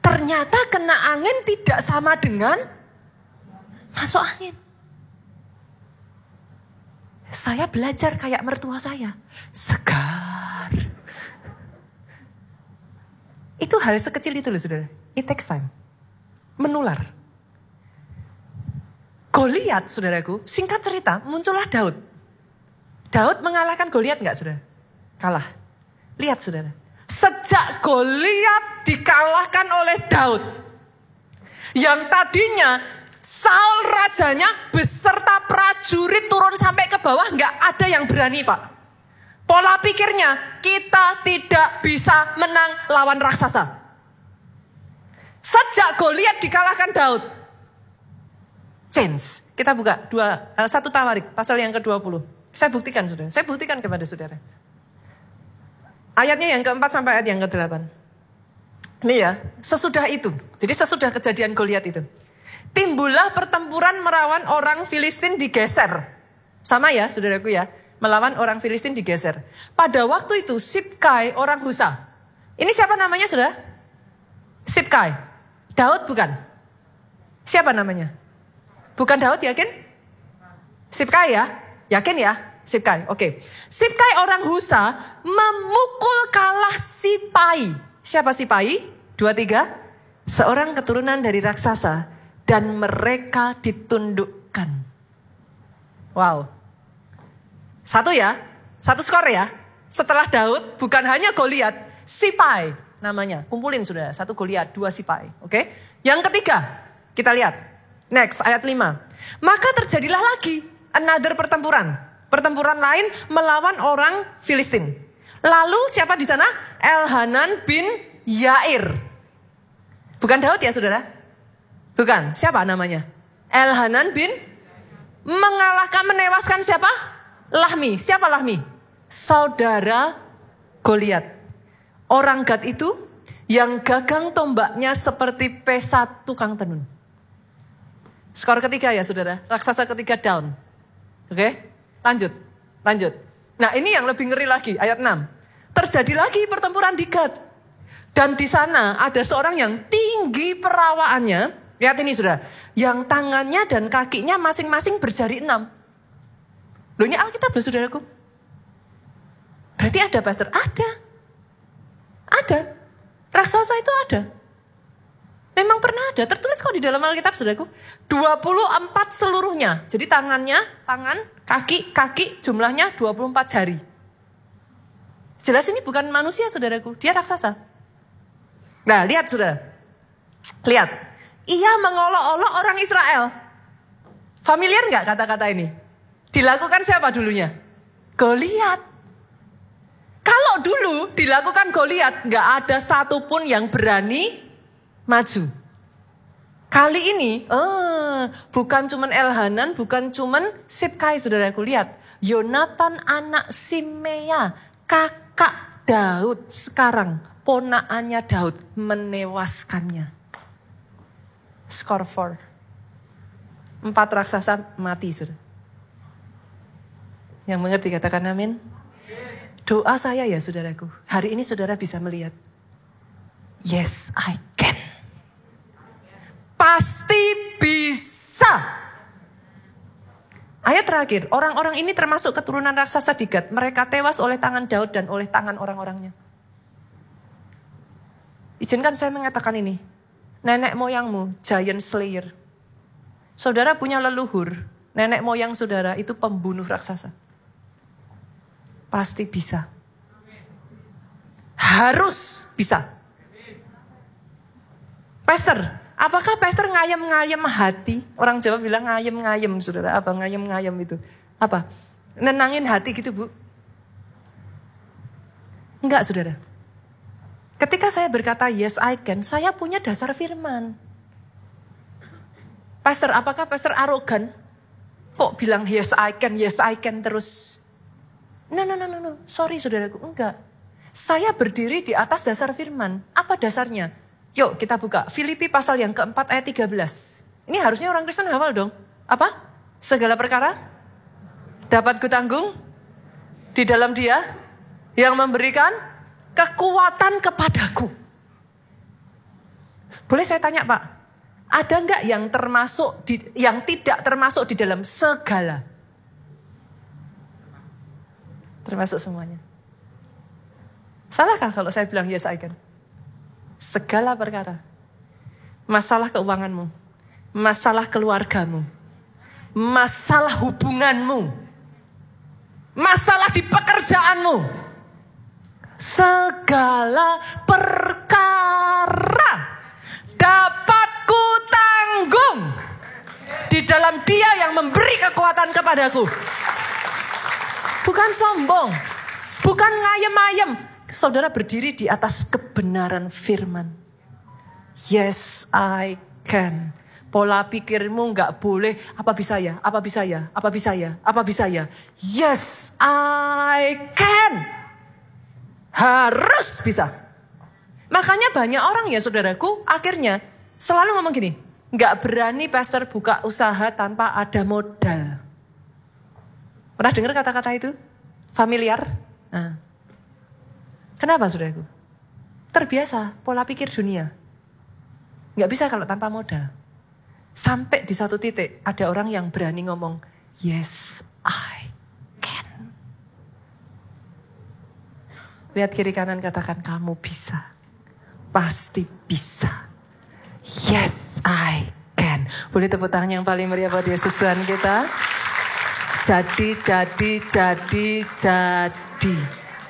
Ternyata kena angin tidak sama dengan masuk angin. Saya belajar kayak mertua saya. Segar. Itu hal sekecil itu loh, saudara. It takes time. Menular. Goliat, saudaraku, singkat cerita, muncullah Daud. Daud mengalahkan Goliat enggak, saudara? Kalah. Lihat, saudara. Sejak Goliat dikalahkan oleh Daud, yang tadinya Saul rajanya beserta prajurit turun sampai ke bawah, nggak ada yang berani, Pak. Pola pikirnya, kita tidak bisa menang lawan raksasa. Sejak Goliat dikalahkan Daud, change. Kita buka 1 Tawarik pasal yang ke-20. Saya buktikan, saudara. Saya buktikan kepada saudara. Ayatnya yang ke-4 sampai ayat yang ke-8. Ini ya, sesudah itu. Jadi sesudah kejadian Goliat itu. Timbullah pertempuran melawan orang Filistin digeser. Sama ya, saudaraku ya. Melawan orang Filistin digeser. Pada waktu itu Sibkai orang Husa. Ini siapa namanya, saudara? Sibkai. Daud bukan? Siapa namanya? Bukan Daud, yakin? Sibkai ya? Yakin ya? Sibkai, oke. Sibkai orang Husa memukul kalah Sipai. Siapa Sipai? 2-3. Seorang keturunan dari raksasa. Dan mereka ditundukkan. Wow. 1 ya. 1 skor ya. Setelah Daud bukan hanya Goliat. Sipai namanya. Kumpulin sudah. 1 Goliat, 2 Sipai. Oke. Yang ketiga. Kita lihat. Next ayat 5. Maka terjadilah lagi another pertempuran. Pertempuran lain melawan orang Filistin. Lalu siapa di sana? Elhanan bin Yair. Bukan Daud ya, saudara? Bukan. Siapa namanya? Elhanan bin menewaskan siapa? Lahmi. Siapa Lahmi? Saudara Goliat. Orang Gad itu yang gagang tombaknya seperti pesa tukang tenun. Skor ketiga ya, saudara. Raksasa ketiga down. Oke? Lanjut. Nah, ini yang lebih ngeri lagi, ayat 6. Terjadi lagi pertempuran di Gad. Dan di sana ada seorang yang tinggi perawaannya. Lihat ini saudara. Yang tangannya dan kakinya masing-masing berjari 6. Loh ini Alkitab loh saudaraku. Berarti ada pastor? Ada. Raksasa itu ada. Memang pernah ada. Tertulis kok di dalam Alkitab saudaraku. 24 seluruhnya. Jadi tangan, kaki jumlahnya 24 jari. Jelas ini bukan manusia saudaraku. Dia raksasa. Nah, lihat saudara. Lihat. Ia mengolok-olok orang Israel. Familiar nggak kata-kata ini? Dilakukan siapa dulunya? Goliat. Kalau dulu dilakukan Goliat, nggak ada satupun yang berani maju. Kali ini, bukan cuman Elhanan, bukan cuman Sibkai, saudaraku. Lihat. Yonatan anak Simea, kakak Daud sekarang. Ponakannya Daud menewaskannya. Skor 4. 4 raksasa mati sudah. Yang mengerti katakan amin. Doa saya ya saudaraku. Hari ini saudara bisa melihat. Yes, I can. Pasti bisa. Ayat terakhir. Orang-orang ini termasuk keturunan raksasa di Gad. Mereka tewas oleh tangan Daud dan oleh tangan orang-orangnya. Izinkan saya mengatakan ini. Nenek moyangmu, giant slayer. Saudara punya leluhur. Nenek moyang saudara itu pembunuh raksasa. Pasti bisa. Harus bisa. Pastor, apakah pastor ngayem-ngayem hati? Orang Jawa bilang ngayem-ngayem saudara. Apa ngayem-ngayem itu? Apa? Nenangin hati gitu bu? Enggak saudara. Ketika saya berkata yes I can, saya punya dasar firman. Pastor, apakah pastor arogan? Kok bilang yes I can terus? No. Sorry saudaraku, enggak. Saya berdiri di atas dasar firman. Apa dasarnya? Yuk kita buka. Filipi pasal yang keempat ayat 13. Ini harusnya orang Kristen hafal dong. Apa? Segala perkara dapat kutanggung di dalam Dia yang memberikan kekuatan kepadaku. Boleh saya tanya Pak, ada enggak yang tidak termasuk di dalam segala? Termasuk semuanya. Salahkah kalau saya bilang yes I can? Segala perkara. Masalah keuanganmu, masalah keluargamu, masalah hubunganmu, masalah di pekerjaanmu. Segala perkara dapat kutanggung di dalam Dia yang memberi kekuatan kepadaku. Bukan sombong, bukan ngayem-ayem. Saudara berdiri di atas kebenaran firman. Yes, I can. Pola pikirmu nggak boleh. Apa bisa ya? Yes, I can. Harus bisa. Makanya banyak orang ya saudaraku akhirnya selalu ngomong gini. Gak berani pastor buka usaha tanpa ada modal. Pernah dengar kata-kata itu? Familiar? Nah. Kenapa saudaraku? Terbiasa pola pikir dunia. Gak bisa kalau tanpa modal. Sampai di satu titik ada orang yang berani ngomong. Yes, I can. Lihat kiri kanan katakan kamu bisa. Pasti bisa. Yes, I can. Boleh tepuk tangan yang paling meriah buat Yesus Tuhan kita. Jadi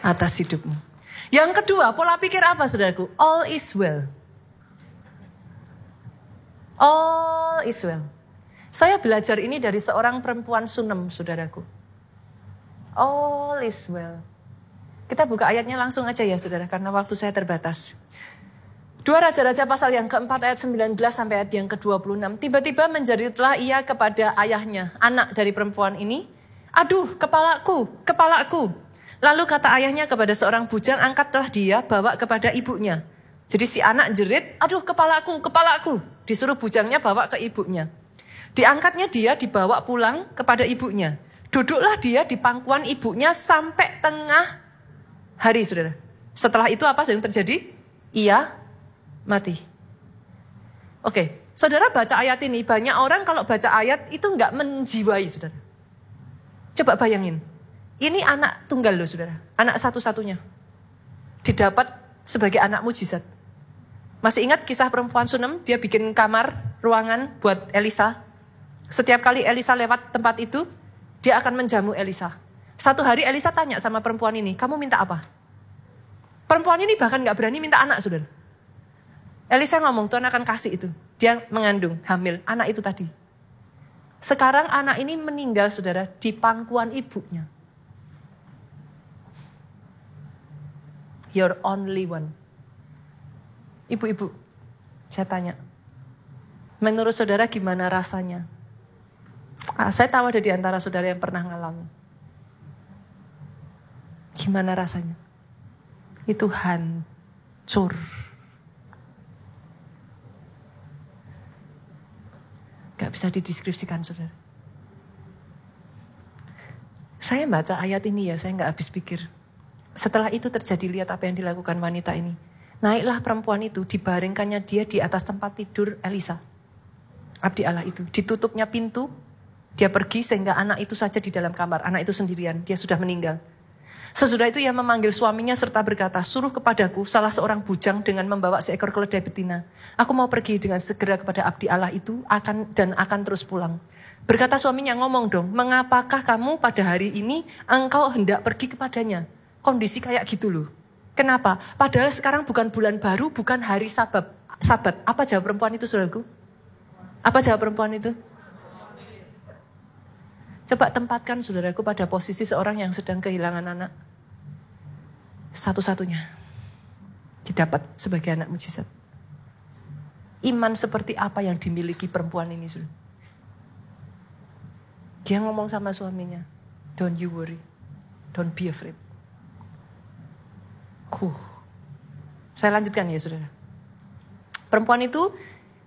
atas hidupmu. Yang kedua, pola pikir apa saudaraku? All is well. All is well. Saya belajar ini dari seorang perempuan Sunem, saudaraku. All is well. Kita buka ayatnya langsung aja ya saudara, karena waktu saya terbatas. 2 Raja-Raja pasal yang keempat ayat 19 sampai ayat yang ke-26. Tiba-tiba menjeritlah ia kepada ayahnya, anak dari perempuan ini. Aduh, kepalaku. Lalu kata ayahnya kepada seorang bujang, angkatlah dia, bawa kepada ibunya. Jadi si anak jerit, aduh kepalaku. Disuruh bujangnya bawa ke ibunya. Diangkatnya dia, dibawa pulang kepada ibunya. Duduklah dia di pangkuan ibunya sampai tengah hari, saudara. Setelah itu apa yang terjadi? ia mati. Oke, saudara baca ayat ini, banyak orang kalau baca ayat itu nggak menjiwai, saudara. Coba bayangin, ini anak tunggal loh, saudara, anak satu-satunya. Didapat sebagai anak mujizat. Masih ingat kisah perempuan Sunem? Dia bikin kamar, ruangan buat Elisa. Setiap kali Elisa lewat tempat itu, dia akan menjamu Elisa. Satu hari Elisa tanya sama perempuan ini, kamu minta apa? Perempuan ini bahkan gak berani minta anak, saudara. Elisa ngomong, Tuhan akan kasih itu. Dia mengandung, hamil, anak itu tadi. Sekarang anak ini meninggal, saudara, di pangkuan ibunya. Your only one. Ibu-ibu, saya tanya, menurut saudara gimana rasanya? Saya tahu ada di antara saudara yang pernah ngalami. Gimana rasanya? Itu hancur. Gak bisa dideskripsikan, saudara. Saya baca ayat ini ya, saya gak habis pikir. Setelah itu terjadi, lihat apa yang dilakukan wanita ini. Naiklah perempuan itu, dibaringkannya dia di atas tempat tidur Elisa. Abdi Allah itu. Ditutupnya pintu, dia pergi sehingga anak itu saja di dalam kamar. Anak itu sendirian, dia sudah meninggal. Sesudah itu ia memanggil suaminya serta berkata, suruh kepadaku salah seorang bujang dengan membawa seekor keledai betina. Aku mau pergi dengan segera kepada abdi Allah itu dan akan terus pulang. Berkata suaminya, ngomong dong, mengapakah kamu pada hari ini engkau hendak pergi kepadanya? Kondisi kayak gitu loh. Kenapa? Padahal sekarang bukan bulan baru, bukan hari sabat. Apa jawab perempuan itu, saudaraku? Apa jawab perempuan itu? Coba tempatkan saudaraku pada posisi seorang yang sedang kehilangan anak. Satu-satunya. Didapat sebagai anak mujizat. Iman seperti apa yang dimiliki perempuan ini, saudara? Dia ngomong sama suaminya, don't you worry, don't be afraid. Saya lanjutkan ya, saudara. Perempuan itu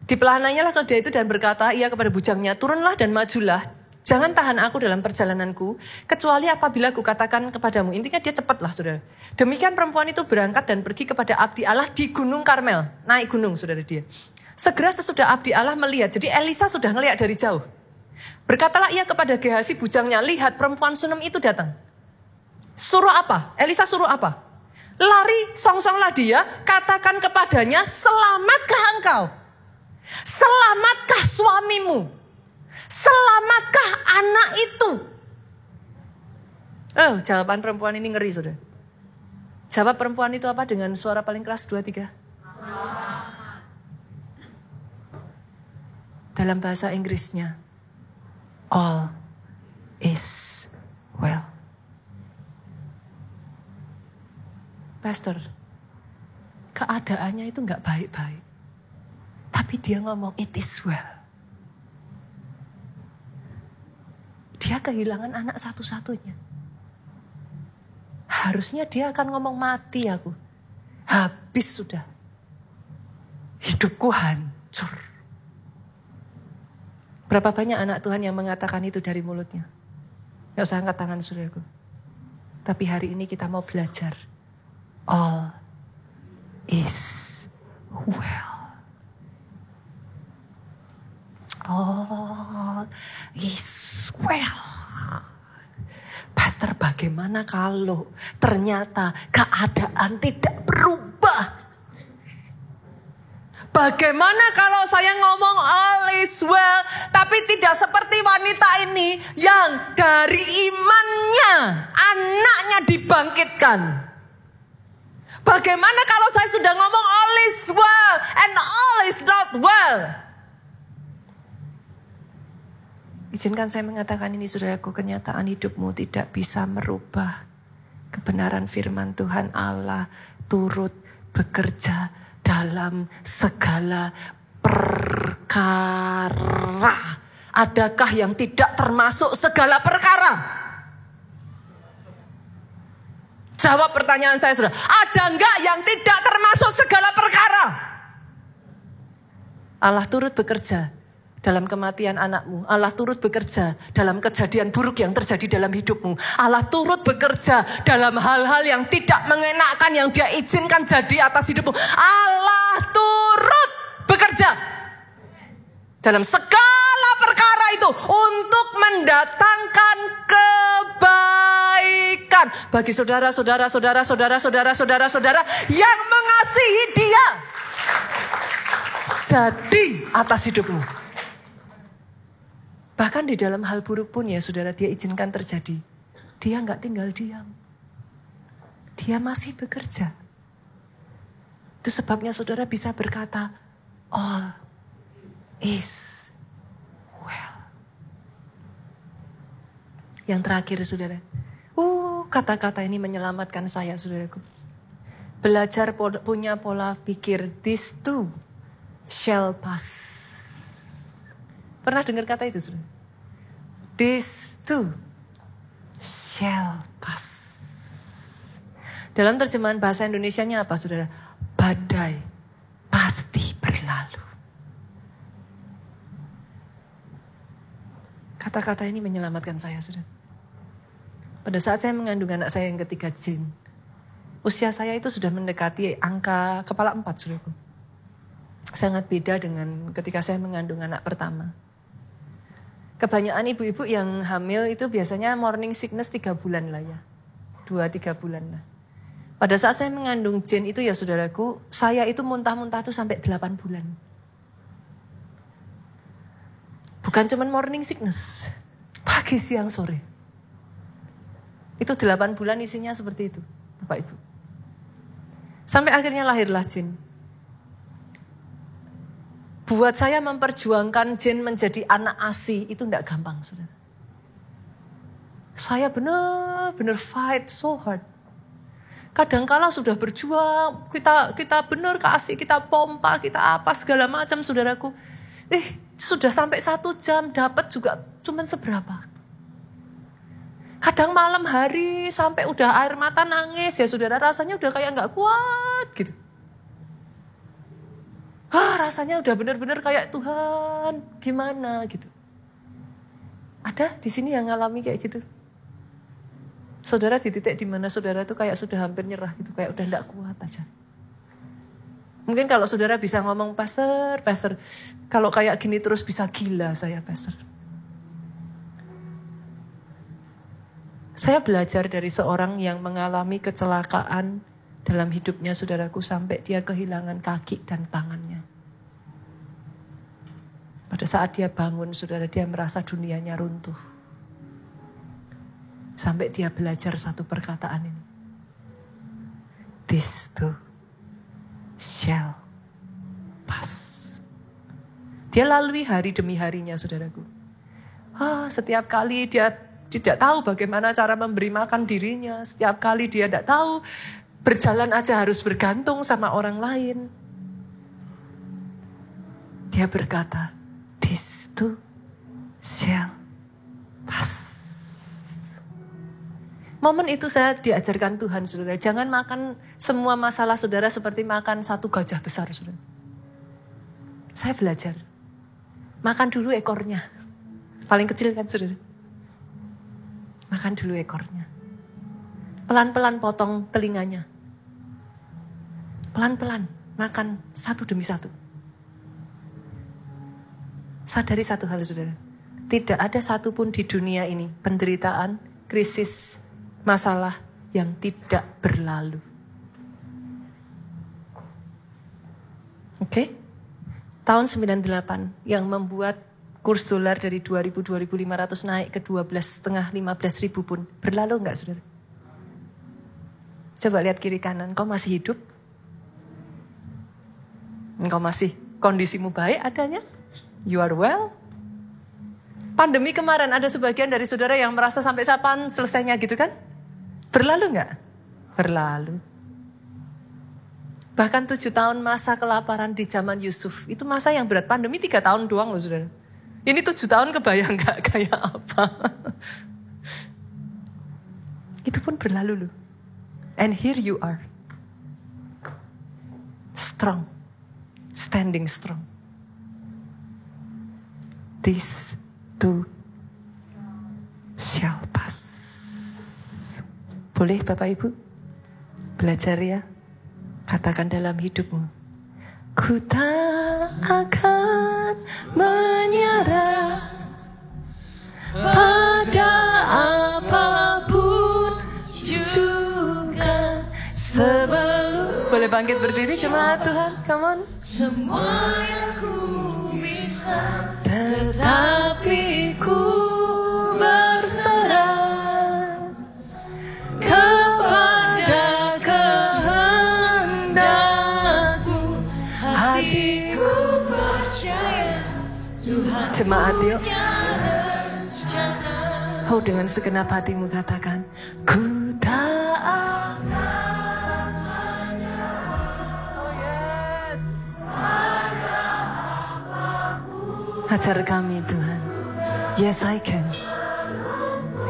dipelahanannya lah keledai itu dan berkata ia kepada bujangnya, turunlah dan majulah. Jangan tahan aku dalam perjalananku, kecuali apabila aku katakan kepadamu. Intinya dia cepatlah, saudara. Demikian perempuan itu berangkat dan pergi kepada abdi Allah di Gunung Karmel. Naik gunung, saudara dia. Segera sesudah abdi Allah melihat, jadi Elisa sudah ngelihat dari jauh. Berkatalah ia kepada Gehazi bujangnya, lihat perempuan Sunem itu datang. Suruh apa? Elisa suruh apa? Lari, songsonglah dia, katakan kepadanya, selamatkah engkau? Selamatkah suamimu? Selamatkah anak itu? Oh, jawaban perempuan ini ngeri, saudara. Jawab perempuan itu apa dengan suara paling keras? 2, 3. Dalam bahasa Inggrisnya, all is well. Pastor, keadaannya itu gak baik-baik. Tapi dia ngomong, it is well. Dia kehilangan anak satu-satunya. Harusnya dia akan ngomong, mati aku. Habis sudah. Hidupku hancur. Berapa banyak anak Tuhan yang mengatakan itu dari mulutnya. Gak usah angkat tangan, saudaraku. Tapi hari ini kita mau belajar. All is well. All is well. Pastor, bagaimana kalau ternyata keadaan tidak berubah? Bagaimana kalau saya ngomong all is well, tapi tidak seperti wanita ini yang dari imannya anaknya dibangkitkan? Bagaimana kalau saya sudah ngomong all is well and all is not well? Izinkan saya mengatakan ini, saudaraku, kenyataan hidupmu tidak bisa merubah kebenaran firman Tuhan Allah turut bekerja dalam segala perkara. Adakah yang tidak termasuk segala perkara? Jawab pertanyaan saya, saudara. Ada enggak yang tidak termasuk segala perkara? Allah turut bekerja dalam kematian anakmu. Allah turut bekerja dalam kejadian buruk yang terjadi dalam hidupmu. Allah turut bekerja dalam hal-hal yang tidak mengenakan yang Dia izinkan jadi atas hidupmu. Allah turut bekerja dalam segala perkara itu untuk mendatangkan kebaikan bagi saudara-saudara yang mengasihi Dia. Jadi atas hidupmu. Bahkan di dalam hal buruk pun ya saudara, Dia izinkan terjadi. Dia gak tinggal diam. Dia masih bekerja. Itu sebabnya saudara bisa berkata, all is well. Yang terakhir saudara. Kata-kata ini menyelamatkan saya saudaraku. Belajar punya pola pikir, this too shall pass. Pernah dengar kata itu saudara? This too shall pass. Dalam terjemahan bahasa Indonesianya apa saudara? Badai pasti berlalu. Kata-kata ini menyelamatkan saya, saudara. Pada saat saya mengandung anak saya yang ketiga, Jin, usia saya itu sudah mendekati angka kepala 4, saudaraku. Sangat beda dengan ketika saya mengandung anak pertama. Kebanyakan ibu-ibu yang hamil itu biasanya morning sickness 3 bulan lah ya. 2-3 bulan lah. Pada saat saya mengandung Jin itu ya saudaraku, saya itu muntah-muntah tuh sampai 8 bulan. Bukan cuma morning sickness, pagi, siang, sore. Itu 8 bulan isinya seperti itu, Bapak Ibu. Sampai akhirnya lahirlah Jin. Buat saya memperjuangkan Jin menjadi anak ASI itu tidak gampang, saudara. Saya benar-benar fight so hard. Kadangkala sudah berjuang, kita benar kasih, kita pompa, kita apa segala macam, saudaraku. Sudah sampai 1 jam dapat juga cuman seberapa. Kadang malam hari sampai udah air mata nangis ya saudara, rasanya udah kayak gak kuat gitu. Rasanya udah benar-benar kayak Tuhan gimana gitu. Ada di sini yang ngalami kayak gitu? Saudara di titik di mana saudara tuh kayak sudah hampir nyerah gitu, kayak udah gak kuat aja. Mungkin kalau saudara bisa ngomong, Pastor, kalau kayak gini terus bisa gila saya, Pastor. Saya belajar dari seorang yang mengalami kecelakaan dalam hidupnya, saudaraku, sampai dia kehilangan kaki dan tangannya. Pada saat dia bangun, saudara, dia merasa dunianya runtuh. Sampai dia belajar satu perkataan ini. This too shall pass. Dia lalui hari demi harinya, saudaraku. Setiap kali dia tidak tahu bagaimana cara memberi makan dirinya. Setiap kali dia tidak tahu berjalan aja harus bergantung sama orang lain. Dia berkata, this too shall pass. Momen itu saya diajarkan Tuhan, saudara. Jangan makan semua masalah saudara seperti makan satu gajah besar, saudara. Saya belajar. Makan dulu ekornya. Paling kecil kan, saudara. Makan dulu ekornya. Pelan-pelan potong telinganya. Pelan-pelan makan satu demi satu. Sadari satu hal, saudara. Tidak ada satupun di dunia ini penderitaan, krisis, masalah yang tidak berlalu. Oke? Tahun 98 yang membuat kurs dolar dari 2.000-2.500 naik ke 12,5-15.000 pun berlalu enggak, saudara? Coba lihat kiri kanan, kau masih hidup? Engkau masih kondisimu baik adanya? You are well? Pandemi kemarin ada sebagian dari saudara yang merasa sampai kapan selesainya gitu kan? Berlalu enggak? Berlalu. Bahkan 7 tahun masa kelaparan di zaman Yusuf. Itu masa yang berat. Pandemi 3 tahun doang loh, saudara. Ini 7 tahun kebayang enggak kayak apa? Itu pun berlalu loh. And here you are. Strong. Standing strong. this too shall pass. Boleh Bapak Ibu? Belajar ya. Katakan dalam hidupmu. Ku tak akan menyerah pada apapun juga. Sebelum boleh bangkit berdiri jemaat Tuhan, come on. Semua yang ku bisa, tetapi ku berserah kepada kehendak-Mu. Hatiku percaya Tuhan. Jemaat yuk. Oh, dengan segenap hatimu katakan, ku tak akan menyerah. Oh yes. Ajar kami Tuhan. Yes I can.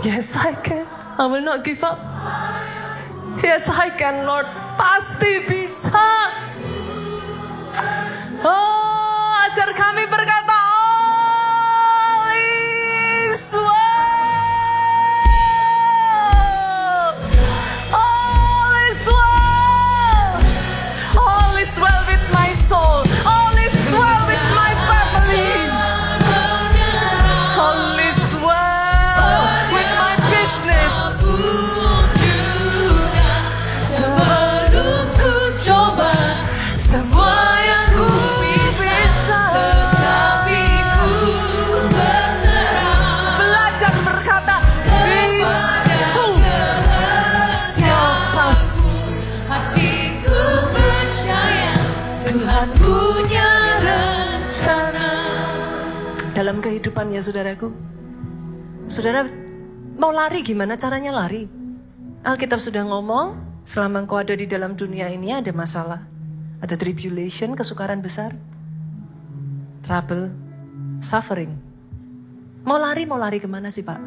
Yes I can. I will not give up. Yes I can Lord. Pasti bisa. Oh, ajar kami berkata, all is well. All is well with my soul. All is well with my family. All is well with my business. Sebelum ku coba semua yang ku bisa, tetapi ku berserah. Belajar berkata, this too shall pass. Hatiku percaya Tuhan punya rencana. Dalam kehidupan ya saudaraku, saudara mau lari gimana caranya lari? Alkitab sudah ngomong, selama engkau ada di dalam dunia ini ada masalah. Ada tribulation, kesukaran besar. Trouble, suffering. Mau lari kemana sih Pak?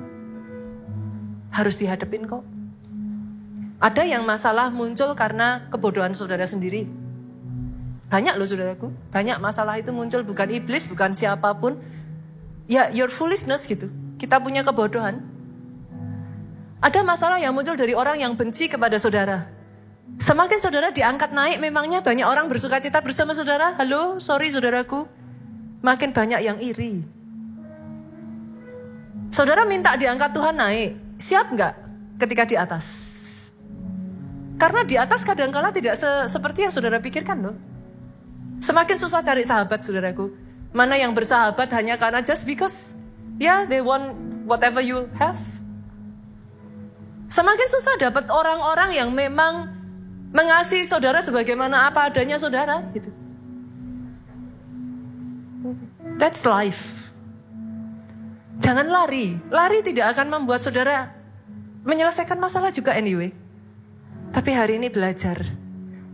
Harus dihadapin kok. Ada yang masalah muncul karena kebodohan saudara sendiri. Banyak loh saudaraku. Banyak masalah itu muncul bukan iblis, bukan siapapun. Ya your foolishness gitu. Kita punya kebodohan. Ada masalah yang muncul dari orang yang benci kepada saudara. Semakin saudara diangkat naik, memangnya banyak orang bersuka cita bersama saudara. Halo, sorry saudaraku. Makin banyak yang iri. Saudara minta diangkat Tuhan naik. Siap nggak ketika di atas? Karena di atas kadang-kala tidak seperti yang saudara pikirkan loh. Semakin susah cari sahabat saudaraku. Mana yang bersahabat hanya karena just because they want whatever you have. Semakin susah dapat orang-orang yang memang mengasihi saudara sebagaimana apa adanya saudara gitu. That's life. Jangan lari. Lari tidak akan membuat saudara menyelesaikan masalah juga anyway. Tapi hari ini belajar.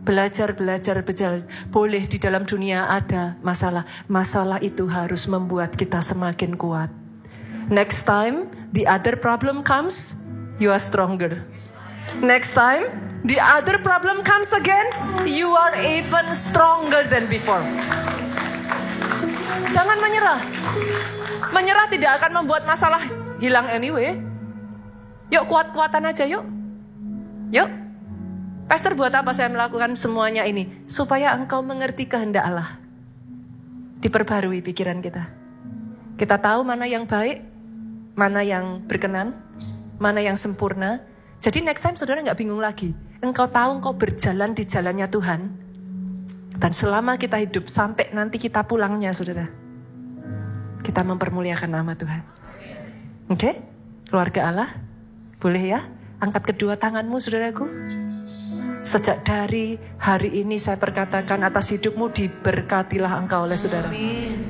Boleh di dalam dunia ada masalah. Masalah itu harus membuat kita semakin kuat. Next time the other problem comes, you are stronger. Next time the other problem comes again, you are even stronger than before. Jangan menyerah. Menyerah tidak akan membuat masalah hilang anyway. Yuk kuat-kuatan aja yuk. Yuk. Pastor, buat apa saya melakukan semuanya ini? Supaya engkau mengerti kehendak Allah. Diperbarui pikiran kita. Kita tahu mana yang baik, mana yang berkenan, mana yang sempurna. Jadi next time saudara gak bingung lagi. Engkau tahu engkau berjalan di jalannya Tuhan. Dan selama kita hidup sampai nanti kita pulangnya saudara. Kita mempermuliakan nama Tuhan. Oke? Keluarga Allah, boleh ya? Angkat kedua tanganmu saudaraku. Sejak dari hari ini saya perkatakan atas hidupmu, diberkatilah engkau oleh saudara. Amin.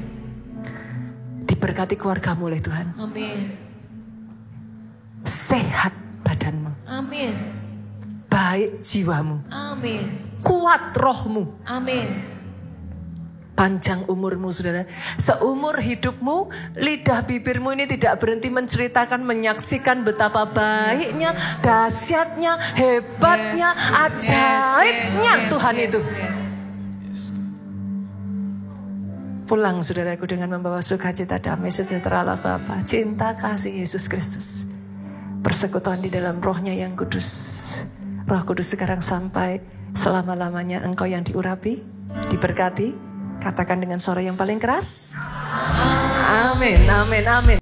Diberkati keluargamu oleh Tuhan. Amin. Sehat badanmu. Amin. Baik jiwamu. Amin. Kuat rohmu. Amin. Panjang umurmu saudara. Seumur hidupmu, lidah bibirmu ini tidak berhenti menceritakan, menyaksikan betapa baiknya, dahsyatnya, hebatnya, ajaibnya Tuhan itu. Pulang saudaraku dengan membawa sukacita, damai sejahtera Allah Bapa, cinta kasih Yesus Kristus, persekutuan di dalam rohnya yang kudus. Roh Kudus sekarang sampai selama-lamanya engkau yang diurapi, diberkati. Katakan dengan suara yang paling keras. Amin, amin, amin.